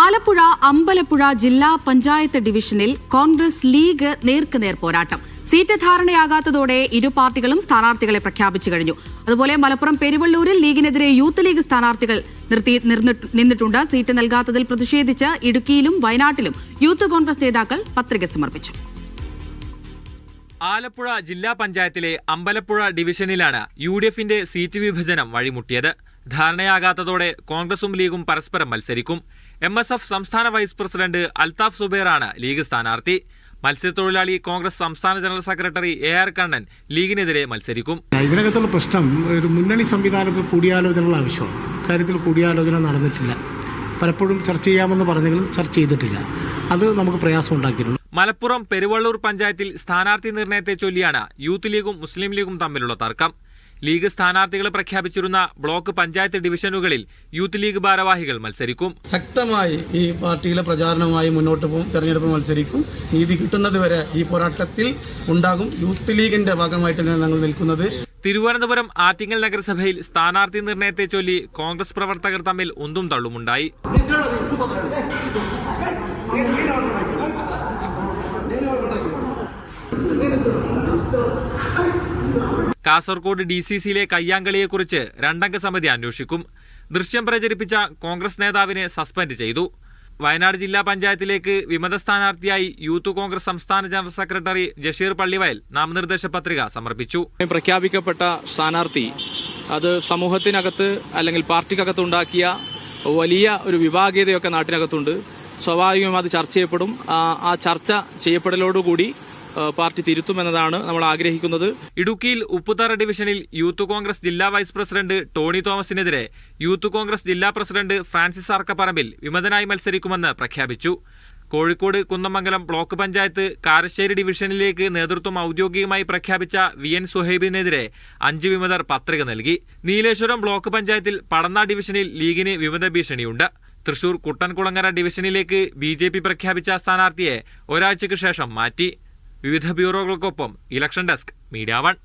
ആലപ്പുഴ അമ്പലപ്പുഴ ജില്ലാ പഞ്ചായത്ത് ഡിവിഷനിൽ കോൺഗ്രസ് ലീഗ് നേർക്കുനേർ പോരാട്ടം. സീറ്റ് ധാരണയാകാത്തതോടെ ഇരു പാർട്ടികളും സ്ഥാനാർത്ഥികളെ പ്രഖ്യാപിച്ചു കഴിഞ്ഞു. അതുപോലെ മലപ്പുറം പെരുവള്ളൂരിൽ ലീഗിനെതിരെ യൂത്ത് ലീഗ് സ്ഥാനാർത്ഥികൾ നിന്നിട്ടുണ്ട്. സീറ്റ് നൽകാത്തതിൽ പ്രതിഷേധിച്ച് ഇടുക്കിയിലും വയനാട്ടിലും യൂത്ത് കോൺഗ്രസ് നേതാക്കൾ പത്രിക സമർപ്പിച്ചു. ആലപ്പുഴ ജില്ലാ പഞ്ചായത്തിലെ അമ്പലപ്പുഴ ഡിവിഷനിലാണ് UDFന്റെ സീറ്റ് വിഭജനം വഴിമുട്ടിയത്. ധാരണയാകാത്തതോടെ കോൺഗ്രസും ലീഗും പരസ്പരം മത്സരിക്കും. MSF സംസ്ഥാന വൈസ് പ്രസിഡന്റ് അൽതാഫ് സുബൈറാണ് ലീഗ് സ്ഥാനാർത്ഥി. മത്സ്യത്തൊഴിലാളി കോൺഗ്രസ് സംസ്ഥാന ജനറൽ സെക്രട്ടറി AR കണ്ണൻ ലീഗിനെതിരെ മത്സരിക്കും. ഇതിനകത്തുള്ള പ്രശ്നം ഒരു മുന്നണി സംവിധാനത്തിൽ കൂടിയാലോചനകൾ ആവശ്യമാണ്. ഇക്കാര്യത്തിൽ കൂടിയാലോചന നടന്നിട്ടില്ല. പലപ്പോഴും ചർച്ച ചെയ്യാമെന്ന് പറഞ്ഞെങ്കിലും ചർച്ച ചെയ്തിട്ടില്ല. അത് നമുക്ക് പ്രയാസം ഉണ്ടാക്കിയിട്ടുണ്ട്. മലപ്പുറം പെരുവള്ളൂർ പഞ്ചായത്തിൽ സ്ഥാനാർത്ഥി നിർണയത്തെ ചൊല്ലിയാണ് യൂത്ത് ലീഗും മുസ്ലിം ലീഗും തമ്മിലുള്ള തർക്കം. ലീഗ് സ്ഥാനാർത്ഥികളെ പ്രഖ്യാപിച്ചിരുന്ന ബ്ലോക്ക് പഞ്ചായത്ത് ഡിവിഷനുകളിൽ യൂത്ത് ലീഗ് ഭാരവാഹികൾ മത്സരിക്കും. ശക്തമായി ഈ പാർട്ടിയിലെ പ്രചാരണമായി മുന്നോട്ട് പോകും. തെരഞ്ഞെടുപ്പ് മത്സരിക്കും. നീതി കിട്ടുന്നതുവരെ ഈ പോരാട്ടത്തിൽ ഉണ്ടാകും. യൂത്ത് ലീഗിന്റെ ഭാഗമായിട്ടാണ് ഞങ്ങൾ നിൽക്കുന്നത്. തിരുവനന്തപുരം ആറ്റിങ്ങൽ നഗരസഭയിൽ സ്ഥാനാർത്ഥി നിർണയത്തെ ചൊല്ലി കോൺഗ്രസ് പ്രവർത്തകർ തമ്മിൽ ഉന്തും തള്ളുമുണ്ടായി. കാസർകോട് DCCയിലെ കയ്യാങ്കളിയെക്കുറിച്ച് രണ്ടംഗ സമിതി അന്വേഷിക്കും. ദൃശ്യം പ്രചരിപ്പിച്ച കോൺഗ്രസ് നേതാവിനെ സസ്പെൻഡ് ചെയ്തു. വയനാട് ജില്ലാ പഞ്ചായത്തിലേക്ക് വിമത സ്ഥാനാർത്ഥിയായി യൂത്ത് കോൺഗ്രസ് സംസ്ഥാന ജനറൽ സെക്രട്ടറി ജഷീർ പള്ളിവയൽ നാമനിർദ്ദേശ പത്രിക സമർപ്പിച്ചു. പ്രഖ്യാപിക്കപ്പെട്ട സ്ഥാനാർത്ഥി അത് സമൂഹത്തിനകത്ത് അല്ലെങ്കിൽ പാർട്ടിക്കകത്ത് ഉണ്ടാക്കിയ വലിയ ഒരു വിഭാഗീയതയൊക്കെ നാട്ടിനകത്തുണ്ട്. സ്വാഭാവികമായും അത് ചർച്ച ചെയ്യപ്പെടും. ആ ചർച്ച ചെയ്യപ്പെടലോടുകൂടി പാർട്ടി തിരുത്തുമെന്നതാണ് നമ്മൾ ആഗ്രഹിക്കുന്നത്. ഇടുക്കിയിൽ ഉപ്പുതറ ഡിവിഷനിൽ യൂത്ത് കോൺഗ്രസ് ജില്ലാ വൈസ് പ്രസിഡന്റ് ടോണി തോമസിനെതിരെ യൂത്ത് കോൺഗ്രസ് ജില്ലാ പ്രസിഡന്റ് ഫ്രാൻസിസ് ആർക്കപ്പറമ്പിൽ വിമതനായി മത്സരിക്കുമെന്ന് പ്രഖ്യാപിച്ചു. കോഴിക്കോട് കുന്നമംഗലം ബ്ലോക്ക് പഞ്ചായത്ത് കാരശ്ശേരി ഡിവിഷനിലേക്ക് നേതൃത്വം ഔദ്യോഗികമായി പ്രഖ്യാപിച്ച VN സുഹൈബിനെതിരെ 5 വിമതർ പത്രിക നൽകി. നീലേശ്വരം ബ്ലോക്ക് പഞ്ചായത്തിൽ പടന്ന ഡിവിഷനിൽ ലീഗിന് വിമത ഭീഷണിയുണ്ട്. തൃശൂർ കുട്ടൻകുളങ്ങര ഡിവിഷനിലേക്ക് BJP പ്രഖ്യാപിച്ച സ്ഥാനാർത്ഥിയെ ഒരാഴ്ചയ്ക്ക് ശേഷം മാറ്റി. വിവിധ ബ്യൂറോകൾക്കൊപ്പം ഇലക്ഷൻ ഡെസ്ക്, മീഡിയ 1.